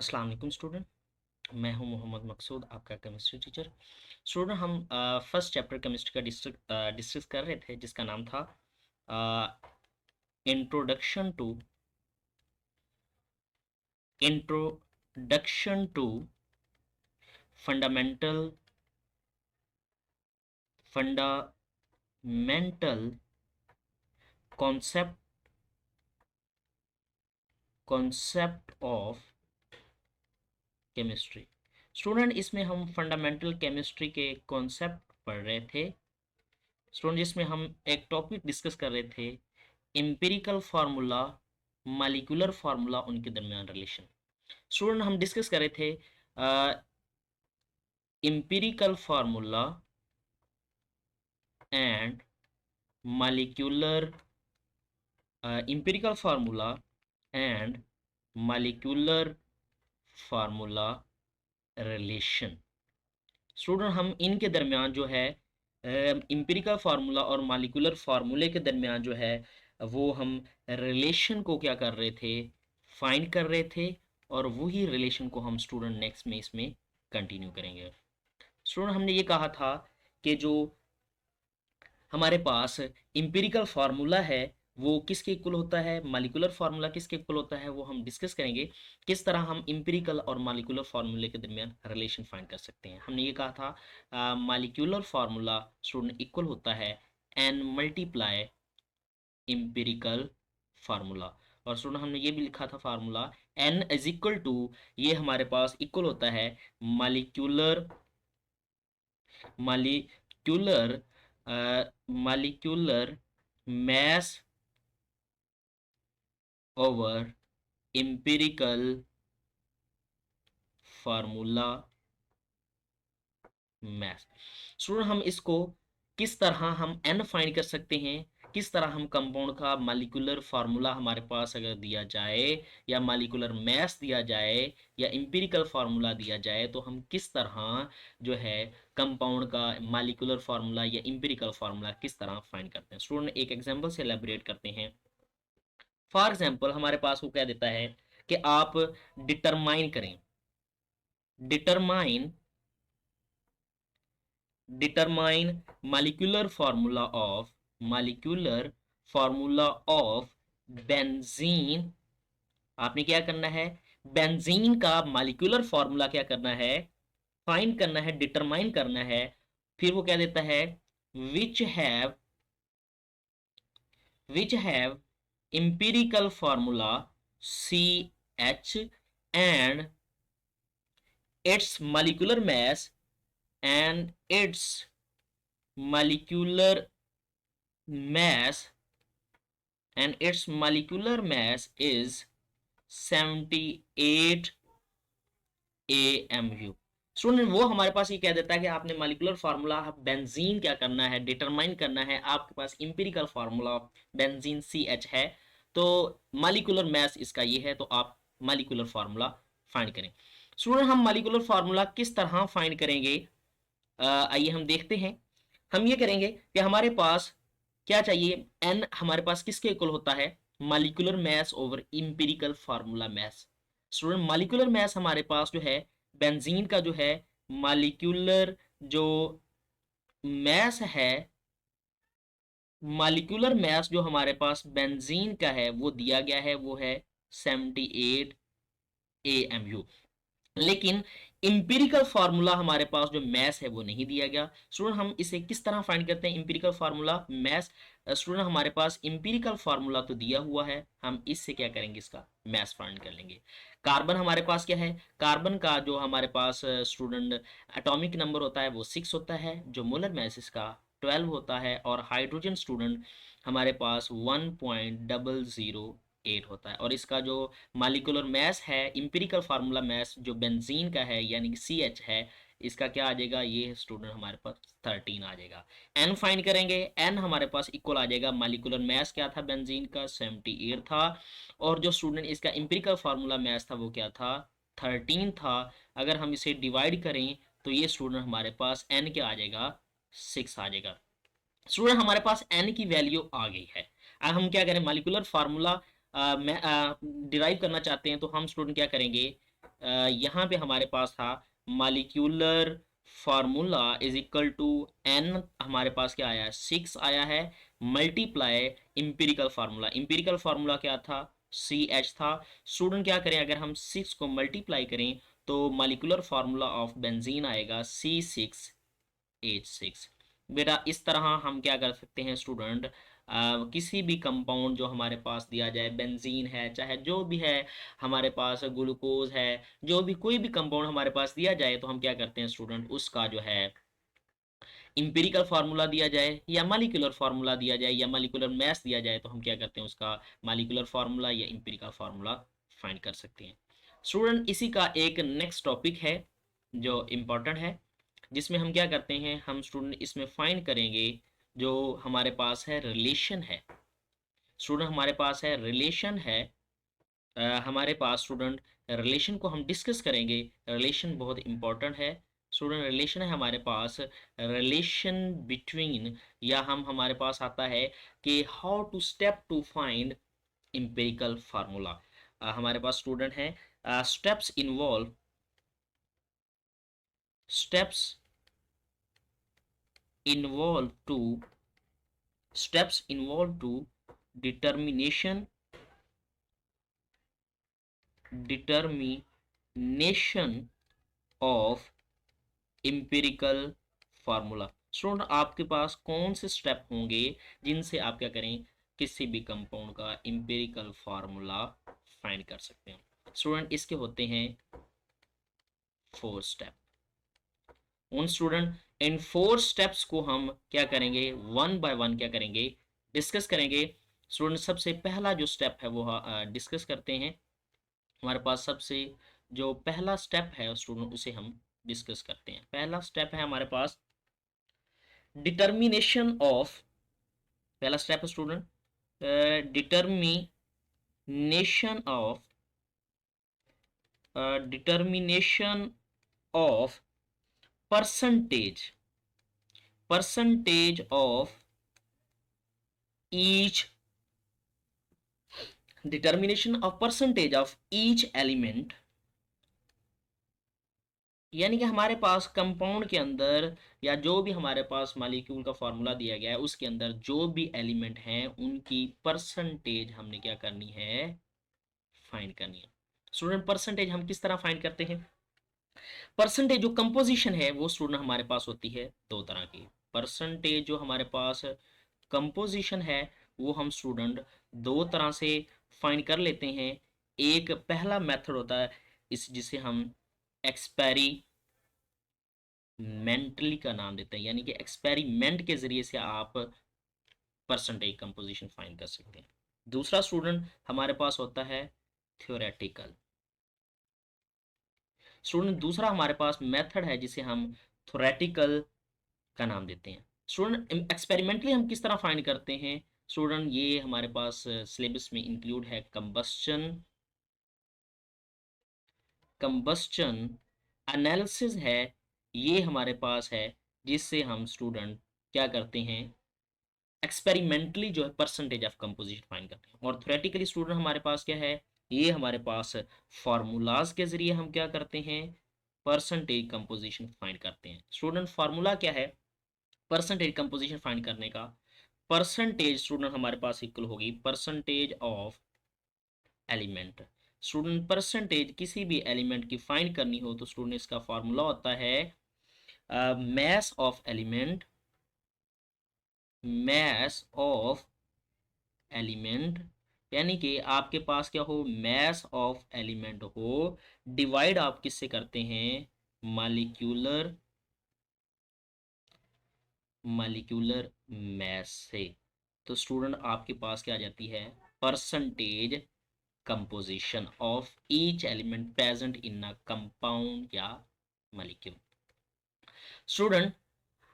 अस्सलाम वालेकुम स्टूडेंट। मैं हूं मोहम्मद मकसूद, आपका केमिस्ट्री टीचर। स्टूडेंट, हम फर्स्ट चैप्टर केमिस्ट्री का डिस्कस कर रहे थे, जिसका नाम था introduction to introduction to fundamental fundamental concept concept of chemistry. Student, इसमें हम फंडामेंटल केमिस्ट्री के कॉन्सेप्ट पढ़ रहे थे। स्टूडेंट, जिसमें हम एक टॉपिक डिस्कस कर रहे थे, एम्पिरिकल फार्मूला, मॉलिक्यूलर फार्मूला, उनके दरमियान रिलेशन। स्टूडेंट, हम डिस्कस कर रहे थे empirical formula and molecular empirical formula and molecular formula relation. Student, हम इनके दरमियान जो है एम्पिरिकल फार्मूला और मॉलिक्यूलर फार्मूले के दरमियान जो है वो हम रिलेशन को क्या कर रहे थे, फाइंड कर रहे थे। और वही रिलेशन को हम स्टूडेंट नेक्स्ट में इसमें कंटिन्यू करेंगे। स्टूडेंट, हमने ये कहा था कि जो हमारे पास एम्पिरिकल फार्मूला है वो किसके इक्वल होता है, मॉलिक्यूलर फार्मूला किसके इक्वल होता है, वो हम डिस्कस करेंगे। किस तरह हम एम्पिरिकल और मॉलिक्यूलर फार्मूले के दरमियान रिलेशन फाइंड कर सकते हैं। हमने ये कहा था मॉलिक्यूलर फार्मूला स्टूडेंट इक्वल होता है एन मल्टीप्लाई एम्पिरिकल फार्मूला। और स्टूडेंट, हमने ये भी लिखा था formula N is equal to, ये हमारे पास इक्वल होता है molecular molecular molecular mass over empirical formula mass। Student, हम इसको किस तरह हम n फाइंड कर सकते हैं, किस तरह हम कंपाउंड का मॉलिक्यूलर फार्मूला हमारे पास अगर दिया जाए या मॉलिक्यूलर मैस दिया जाए या एम्पिरिकल फार्मूला दिया जाए तो हम किस तरह जो है कंपाउंड का मॉलिक्यूलर फार्मूला या एम्पिरिकल फार्मूला किस तरह फाइंड करते हैं। स्टूडेंट, एक एग्जांपल से एलैबोरेट करते हैं। फॉर एग्जाम्पल, हमारे पास वो क्या देता है कि आप डिटरमाइन करें, determine determine molecular formula of benzene. आपने क्या करना है, बेंजीन का मॉलिक्यूलर फार्मूला क्या करना है, फाइंड करना है, डिटरमाइन करना है। फिर वो क्या देता है, which have empirical formula CH and its molecular mass and its molecular mass is 78 AMU। Student, वो हमारे पास ये कह देता है कि आपने मॉलिक्यूलर फार्मूला बेंजीन क्या करना है, डिटरमाइन करना है। आपके पास एम्पिरिकल फार्मूला बेंजीन CH है, तो मॉलिक्यूलर मास इसका ये है, तो आप मॉलिक्यूलर फार्मूला फाइंड करें। स्टूडेंट, हम मॉलिक्यूलर फार्मूला किस तरह फाइंड करेंगे, आइए हम देखते हैं। हम ये करेंगे कि हमारे पास क्या चाहिए, एन हमारे पास किसके इक्वल होता है, molecular mass over empirical formula mass. Student, molecular mass हमारे पास जो है बेंजीन का जो है मॉलिक्यूलर जो मास है, मॉलिक्यूलर मास जो हमारे पास बेंजीन का है वो दिया गया है, वो है 78 AMU। लेकिन इंपिरिकल फार्मूला हमारे पास जो मैस है वो नहीं दिया गया। स्टूडेंट, हम इसे किस तरह फाइंड करते हैं, इंपिरिकल फार्मूला मैस। स्टूडेंट, हमारे पास इंपिरिकल फार्मूला तो दिया हुआ है, हम इससे क्या करेंगे, इसका मैस फाइंड कर लेंगे। कार्बन हमारे पास क्या है, कार्बन का जो हमारे पास स्टूडेंट एटॉमिक नंबर होता है वो 6 होता है, जो मोलर मैस इसका 12 होता है। और हाइड्रोजन स्टूडेंट हमारे पास 1.008 होता है। और इसका जो मॉलिक्यूलर मास है, इंपिरिकल फार्मूला मास जो बेंजीन का है यानी कि CH है, इसका क्या आ जाएगा, ये स्टूडेंट हमारे पास 13 आ जाएगा। एन फाइंड करेंगे, एन हमारे पास इक्वल आ जाएगा, मॉलिक्यूलर मास क्या था बेंजीन का, 78 था। और जो स्टूडेंट इसका इंपिरिकल फार्मूला मास था वो क्या था, 13 था। अगर हम इसे डिवाइड करें तो ये स्टूडेंट हमारे पास एन क्या आ जाएगा, 6 आ जाएगा। स्टूडेंट, हमारे पास एन की वैल्यू आ गई है। अब हम क्या करें, मॉलिक्यूलर फार्मूला डिराइव करना चाहते हैं, तो हम स्टूडेंट क्या करेंगे, यहाँ पे हमारे पास था molecular formula is equal to N, हमारे पास क्या आया है 6 आया है, multiply empirical formula, empirical formula क्या था सी एच था। स्टूडेंट क्या करें, अगर हम 6 को मल्टीप्लाई करें तो मालिकुलर फार्मूला ऑफ बेंजीन आएगा C6H6। बेटा इस तरह हम क्या कर सकते हैं स्टूडेंट, किसी भी कंपाउंड जो हमारे पास दिया जाए, बेंजीन है चाहे जो भी है, हमारे पास ग्लूकोज है, जो भी कोई भी कंपाउंड हमारे पास दिया जाए तो हम क्या करते हैं स्टूडेंट, उसका जो है इंपेरिकल फार्मूला दिया जाए या मालिकुलर फार्मूला दिया जाए या मालिकुलर मैथ दिया जाए तो हम क्या करते हैं उसका मालिकुलर फार्मूला या इंपेरिकल फार्मूला फाइंड कर सकते हैं। स्टूडेंट इसी का एक नेक्स्ट टॉपिक है जो इम्पोर्टेंट है, जिसमें हम क्या करते हैं, हम स्टूडेंट इसमें फाइंड करेंगे जो हमारे पास है रिलेशन है। स्टूडेंट हमारे पास है रिलेशन है, हमारे पास स्टूडेंट रिलेशन को हम डिस्कस करेंगे। रिलेशन बहुत इंपॉर्टेंट है स्टूडेंट, रिलेशन है हमारे पास, रिलेशन बिटवीन, या हम हमारे पास आता है कि how to step to find empirical formula. हमारे पास स्टूडेंट है steps involve, steps involve to, steps involved to determination of empirical formula। Student आपके पास कौन से स्टेप होंगे जिनसे आप क्या करें, किसी भी कंपाउंड का एम्पिरिकल फार्मूला फाइंड कर सकते हैं। स्टूडेंट इसके होते हैं 4 स्टेप। उन स्टूडेंट इन 4 स्टेप्स को हम क्या करेंगे, वन बाय वन क्या करेंगे, डिस्कस करेंगे। स्टूडेंट सबसे पहला जो स्टेप है वो डिस्कस करते हैं। हमारे पास सबसे जो पहला स्टेप है स्टूडेंट उसे हम डिस्कस करते हैं। पहला स्टेप है हमारे पास डिटर्मिनेशन ऑफ, पहला स्टेप है student determination of percentage of each, determination of percentage of each element, यानी कि हमारे पास कंपाउंड के अंदर या जो भी हमारे पास मॉलिक्यूल का फार्मूला दिया गया है उसके अंदर जो भी एलिमेंट हैं उनकी परसेंटेज हमने क्या करनी है, फाइंड करनी है। स्टूडेंट परसेंटेज हम किस तरह फाइंड करते हैं, परसेंटेज जो कंपोजिशन है वो स्टूडेंट हमारे पास होती है दो तरह की। परसेंटेज जो हमारे पास कंपोजिशन है वो हम स्टूडेंट दो तरह से फाइंड कर लेते हैं। एक पहला मेथड होता है इस जिसे हम एक्सपेरिमेंटली का नाम देते हैं, यानी कि एक्सपेरिमेंट के जरिए से आप परसेंटेज कंपोजिशन फाइंड कर सकते हैं। दूसरा स्टूडेंट हमारे पास होता है थ्योरेटिकल। स्टूडेंट दूसरा हमारे पास मेथड है जिसे हम थ्योरेटिकल का नाम देते हैं। स्टूडेंट एक्सपेरिमेंटली हम किस तरह फाइंड करते हैं स्टूडेंट, ये हमारे पास सिलेबस में इंक्लूड है कंबस्चन एनालिसिस है, ये हमारे पास है जिससे हम स्टूडेंट क्या करते हैं, एक्सपेरिमेंटली जो है परसेंटेज ऑफ कंपोजिशन फाइंड करते हैं। और थ्योरेटिकली स्टूडेंट हमारे पास क्या है, ये हमारे पास फार्मूलाज के जरिए हम क्या करते हैं, परसेंटेज कंपोजिशन फाइंड करते हैं। स्टूडेंट फार्मूला क्या है परसेंटेज कंपोजिशन फाइंड करने का, परसेंटेज स्टूडेंट हमारे पास इक्वल होगी percentage of element. Student percentage किसी भी एलिमेंट की फाइंड करनी हो तो स्टूडेंट इसका फार्मूला होता है mass of element, mass of element, यानी कि आपके पास क्या हो, mass ऑफ एलिमेंट हो, डिवाइड आप किससे करते हैं, मॉलिक्यूलर mass से। तो स्टूडेंट आपके पास क्या आ जाती है, percentage composition of each element present in a compound या मॉलिक्यूल। स्टूडेंट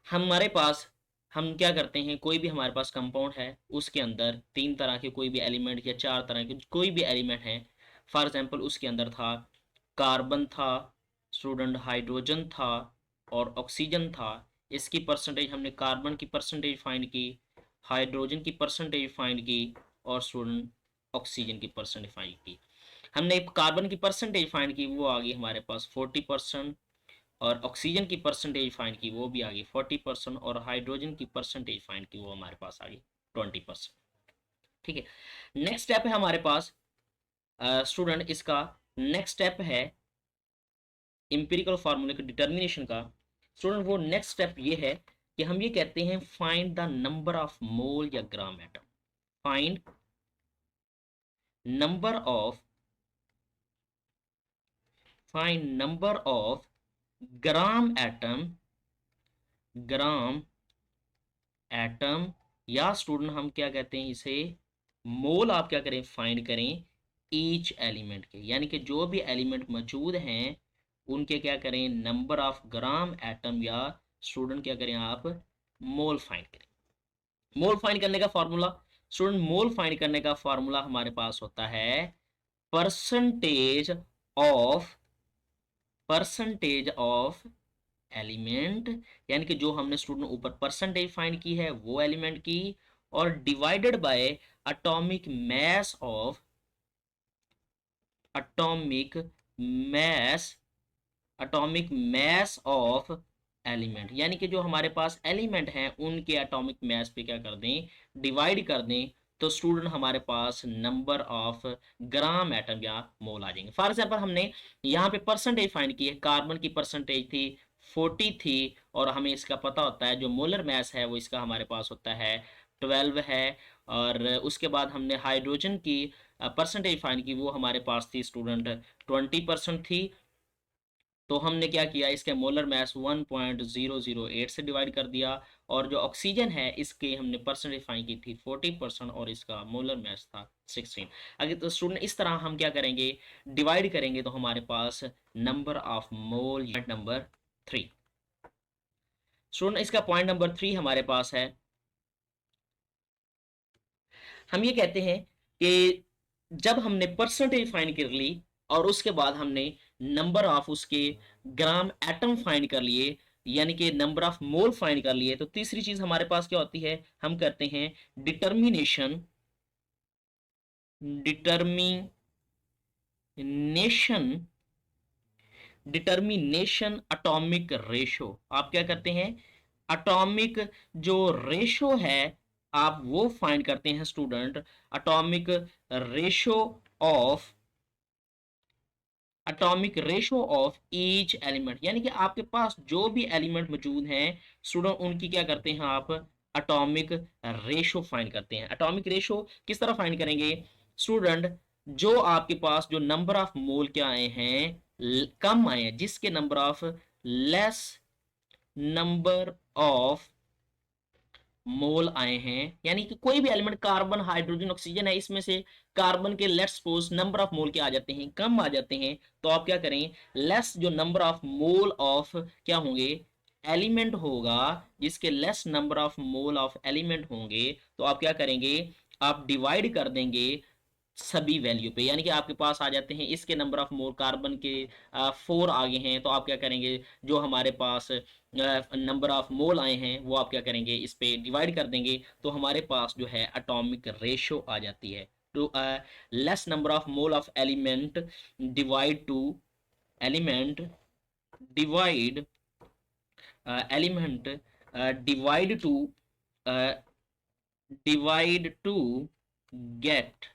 हमारे पास हम क्या करते हैं, कोई भी हमारे पास कंपाउंड है उसके अंदर 3 तरह के कोई भी एलिमेंट या 4 तरह के कोई भी एलिमेंट है। फॉर एग्जांपल उसके अंदर था कार्बन था स्टूडेंट, हाइड्रोजन था और ऑक्सीजन था। इसकी परसेंटेज हमने कार्बन की परसेंटेज फाइंड की, हाइड्रोजन की परसेंटेज फाइंड की और स्टूडेंट ऑक्सीजन की परसेंटेज फाइंड की। हमने कार्बन की परसेंटेज फाइंड की, वो आ गई हमारे पास 40%, और ऑक्सीजन की परसेंटेज फाइंड की, वो भी आ गई 40%, और हाइड्रोजन की परसेंटेज फाइंड की, वो हमारे पास आ गई 20%। ठीक है, नेक्स्ट स्टेप है हमारे पास स्टूडेंट, इसका नेक्स्ट स्टेप है इंपेरिकल फार्मूले के डिटर्मिनेशन का। स्टूडेंट वो नेक्स्ट स्टेप ये है कि हम ये कहते हैं find the number of mole या gram atom. Find number of gram atom, या स्टूडेंट हम क्या कहते हैं इसे, मोल आप क्या करें, फाइंड करें ईच एलिमेंट के, यानी कि जो भी एलिमेंट मौजूद हैं उनके क्या करें, नंबर ऑफ ग्राम एटम, या स्टूडेंट क्या करें आप, मोल फाइंड करें। मोल फाइंड करने का फॉर्मूला, स्टूडेंट मोल फाइंड करने का फॉर्मूला हमारे पास होता है परसेंटेज ऑफ एलिमेंट, यानी कि जो हमने स्टूडेंट ऊपर परसेंटेज फाइंड की है वो एलिमेंट की, और divided by atomic mass of element, यानी कि जो हमारे पास एलिमेंट हैं उनके एटॉमिक मैस पे क्या कर दें, डिवाइड कर दें, तो स्टूडेंट हमारे पास नंबर ऑफ ग्राम एटम या मोल आ जाएंगे। फॉर एग्जांपल हमने यहाँ पे परसेंटेज फाइंड की है, कार्बन की परसेंटेज थी 40 थी, और हमें इसका पता होता है जो मोलर मैस है वो इसका हमारे पास होता है 12 है। और उसके बाद हमने हाइड्रोजन की परसेंटेज फाइंड की, वो हमारे पास थी स्टूडेंट 20% थी। तो हमने क्या किया, इसके मोलर मैस 1.008 से डिवाइड कर दिया, और जो ऑक्सीजन है इसके हमने परसेंटेज फाइंड की थी 40%, और इसका मोलर मैस था 16। अगर तो स्टूडेंट इस तरह हम क्या करेंगे, डिवाइड करेंगे, तो हमारे पास number of mole number 3। Student इसका पॉइंट नंबर 3 हमारे पास है, हम ये कहते हैं कि जब हमने परसेंटेज फाइंड कर ली और उसके बाद हमने नंबर ऑफ उसके ग्राम एटम फाइंड कर लिए, यानी कि नंबर ऑफ मोल फाइंड कर लिए, तो तीसरी चीज हमारे पास क्या होती है, हम करते हैं डिटर्मिनेशन एटॉमिक रेशो। आप क्या करते हैं, एटॉमिक जो रेशो है आप वो फाइंड करते हैं student, atomic ratio of each element, यानी कि आपके पास जो भी एलिमेंट मौजूद हैं स्टूडेंट उनकी क्या करते हैं आप, एटॉमिक रेशो फाइंड करते हैं। एटॉमिक रेशो किस तरह फाइंड करेंगे स्टूडेंट, जो आपके पास जो नंबर ऑफ मोल क्या आए हैं, कम आए हैं, जिसके number of less number of मोल आए हैं, यानी कि कोई भी एलिमेंट कार्बन हाइड्रोजन ऑक्सीजन है, इसमें से कार्बन के लेट्स सपोज नंबर ऑफ मोल के आ जाते हैं, कम आ जाते हैं, तो आप क्या करें, लेस जो नंबर ऑफ मोल ऑफ क्या होंगे, एलिमेंट होगा, जिसके less number of mole of element होंगे, तो आप क्या करेंगे, आप डिवाइड कर देंगे सभी वैल्यू पे, यानी कि आपके पास आ जाते हैं इसके नंबर ऑफ मोल, कार्बन के 4 आगे हैं, तो आप क्या करेंगे, जो हमारे पास नंबर ऑफ मोल आए हैं वो आप क्या करेंगे, इस पे डिवाइड कर देंगे, तो हमारे पास जो है एटॉमिक रेशो आ जाती है, to less number of mole of element divide to element divide element divide to get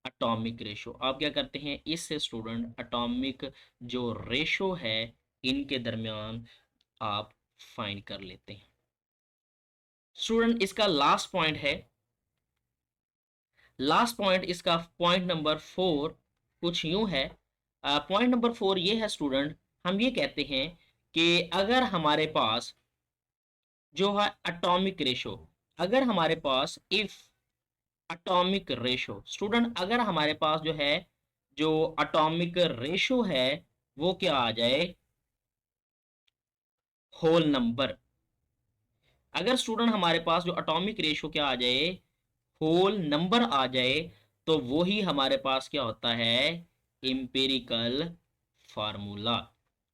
atomic ratio. आप क्या करते हैं, इससे स्टूडेंट एटॉमिक जो रेशो है इनके दरमियान आप फाइंड कर लेते हैं। स्टूडेंट इसका लास्ट पॉइंट है, लास्ट पॉइंट इसका पॉइंट नंबर 4 कुछ यूं है। पॉइंट नंबर 4 ये है स्टूडेंट, हम ये कहते हैं कि अगर हमारे पास जो है एटॉमिक रेशो, अगर हमारे पास इफ एटॉमिक रेशो, स्टूडेंट अगर हमारे पास जो है जो एटॉमिक रेशो है वो क्या आ जाए, होल नंबर। अगर स्टूडेंट हमारे पास जो एटॉमिक रेशो क्या आ जाए, होल नंबर आ जाए, तो वो ही हमारे पास क्या होता है, इंपेरिकल फार्मूला।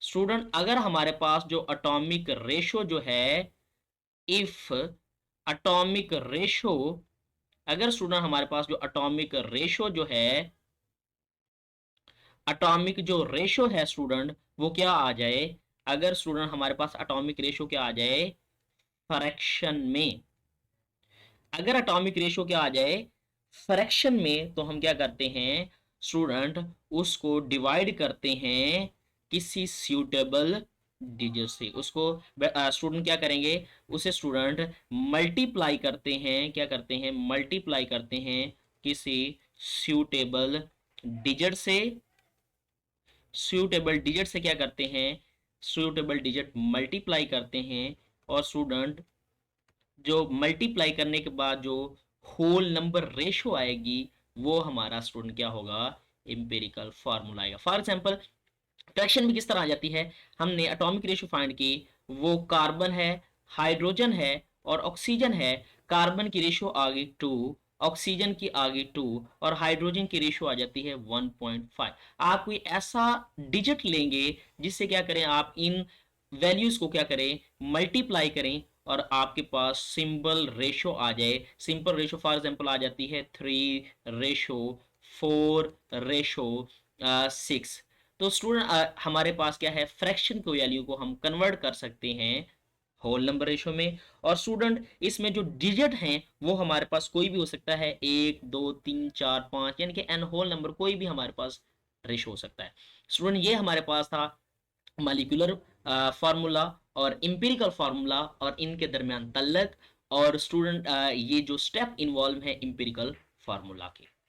स्टूडेंट अगर हमारे पास जो एटॉमिक रेशो जो है, इफ एटॉमिक रेशो, अगर स्टूडेंट हमारे पास जो एटॉमिक रेशो जो है एटॉमिक जो रेशो है स्टूडेंट वो क्या आ जाए, अगर स्टूडेंट हमारे पास एटॉमिक रेशो क्या आ जाए फ्रैक्शन में, अगर एटॉमिक रेशो क्या आ जाए फ्रैक्शन में, तो हम क्या करते हैं स्टूडेंट, उसको डिवाइड करते हैं किसी सूटेबल डिजिट से, उसको स्टूडेंट क्या करेंगे, उसे स्टूडेंट मल्टीप्लाई करते हैं, क्या करते हैं मल्टीप्लाई करते हैं किसी सूटेबल डिजिट से, सूटेबल डिजिट से क्या करते हैं, सूटेबल डिजिट मल्टीप्लाई करते हैं, और स्टूडेंट जो मल्टीप्लाई करने के बाद जो होल नंबर रेशो आएगी वो हमारा स्टूडेंट क्या होगा, एम्पिरिकल फार्मूला आएगा। फॉर एग्जांपल फ्रैक्शन में किस तरह आ जाती है, हमने एटॉमिक रेशो फाइंड की, वो कार्बन है, हाइड्रोजन है और ऑक्सीजन है, कार्बन की रेशो आ गई 2, ऑक्सीजन की आ गई 2 और हाइड्रोजन की रेशो आ जाती है 1.5। आप कोई ऐसा डिजिट लेंगे जिससे क्या करें, आप इन वैल्यूज को क्या करें मल्टीप्लाई करें और आपके पास सिंपल रेशो आ जाए। सिंपल रेशो फॉर एग्जांपल आ जाती है 3:4:6। तो स्टूडेंट हमारे पास क्या है, फ्रैक्शन की वैल्यू को हम कन्वर्ट कर सकते हैं होल नंबर रेशो में। और स्टूडेंट इसमें जो डिजिट हैं वो हमारे पास कोई भी हो सकता है, 1 2 3 4 5, यानी कि एन होल नंबर कोई भी हमारे पास रेशो हो सकता है। स्टूडेंट ये हमारे पास था मॉलिक्यूलर फार्मूला और इंपिरिकल फार्मूला और इनके दरमियान तल्लक, और स्टूडेंट ये जो स्टेप इन्वॉल्व है इंपिरिकल फार्मूला के।